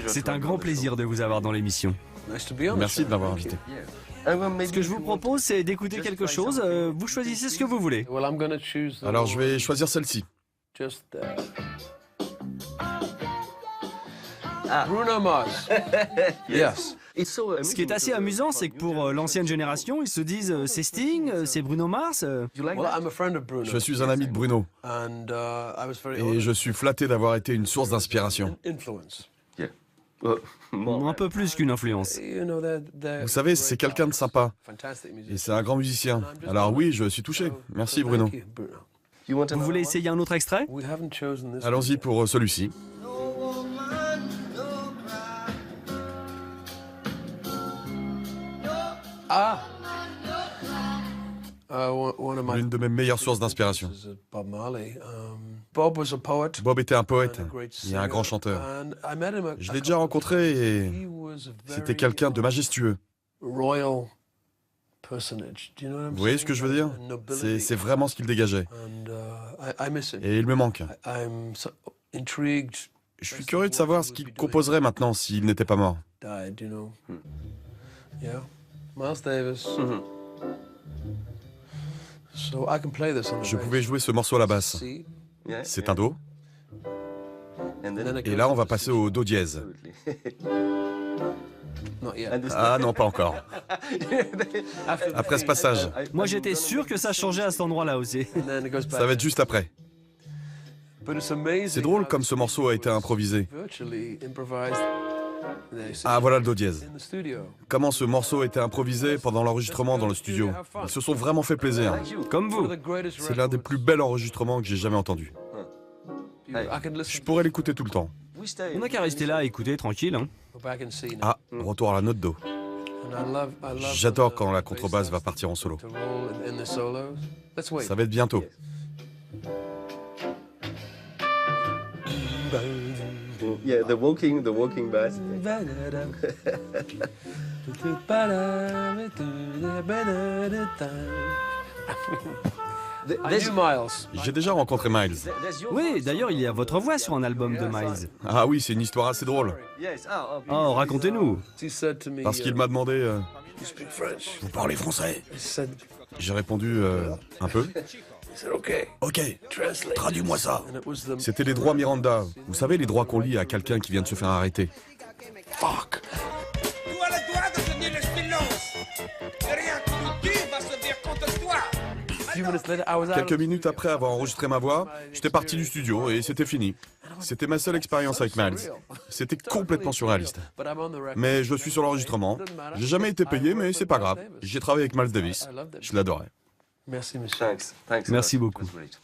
C'est un grand plaisir de vous avoir dans l'émission. Merci de m'avoir invité. Ce que je vous propose, c'est d'écouter quelque chose. Vous choisissez ce que vous voulez. Alors je vais choisir celle-ci. Bruno Mars. Yes. Ce qui est assez amusant, c'est que pour l'ancienne génération, ils se disent c'est Sting, c'est Bruno Mars. Well, I'm a friend of Bruno. Je suis un ami de Bruno And I was very et honored je suis flatté d'avoir été une source d'inspiration. and influence. Un peu plus qu'une influence. You know, Vous savez, c'est quelqu'un de sympa fantastic et musician. c'est un grand musicien. Alors oui, je suis touché. Merci Bruno. Thank you, Bruno. Vous voulez essayer un autre extrait? We haven't chosen this. Allons-y pour celui-ci. Ah. One of my L'une de mes meilleures sources d'inspiration. is Bob Marley. Bob was a poet. Bob était un poète and a great et un grand singer. chanteur. And I met him Je l'ai déjà rencontré et He was a c'était very quelqu'un de majestueux. royal personage. Do you know what I'm Vous voyez ce saying? que je veux dire? A nobility. C'est vraiment ce qu'il dégageait. And I miss him. Et il me manque. I'm so intrigued. Je suis curieux de savoir ce qu'il composerait maintenant s'il n'était pas mort. Died, you know. Yeah, Miles Davis. So I can play this on the Je bass. pouvais jouer ce morceau à la basse. C, C'est un Do. and then it Et goes là, on to va the passer C. au Do dièse. Not yet. Ah non, pas encore. After the Après ce C, passage, Moi, j'étais sûr que ça changeait à cet endroit-là aussi. and then it goes back. ça va être juste après. But it's amazing. C'est drôle how comme ce morceau a été improvisé. virtually improvised. There, Ah voilà le Do dièse. in the studio. Comment ce morceau a été improvisé pendant l'enregistrement dans le studio. Ils se sont vraiment fait plaisir. Comme One vous. of the greatest C'est l'un des plus bels enregistrements que j'ai jamais entendu. records. I can Je listen. pourrais l'écouter tout le temps. On n'a qu'à rester là, écouter tranquille. Hein. Go back and see now. Ah, retour à la note Do. And I love J'adore the quand la bass contrebasse va lines partir en solo. to roll in the solos. Let's wait. Ça va être bientôt. Yeah, the walking bass. I knew Miles. J'ai déjà rencontré Miles. Oui, d'ailleurs, il y a votre voix sur un album de Miles. Ah oui, c'est une histoire assez drôle. Oh, racontez-nous. He said to me, Parce qu'il m'a demandé you speak French. Vous parlez français? I said, J'ai répondu un peu. he said, okay, Ok, translate. traduis-moi ça. And it was the C'était les droits Miranda. Vous savez, les droits qu'on lie à quelqu'un qui vient de se faire arrêter. fuck. Tu as le droit de tenir le silence. Rien que tu dis va se dire contre toi. A few minutes later, I was out. Quelques minutes après avoir enregistré ma voix, j'étais parti du studio et c'était fini. C'était ma seule expérience avec Miles. C'était complètement surréaliste. But I'm on the record. Mais je suis sur l'enregistrement. J'ai jamais été payé, mais c'est pas grave. J'ai travaillé avec Miles Davis. Je l'adorais. Merci, monsieur. Thanks. Merci beaucoup. It was great.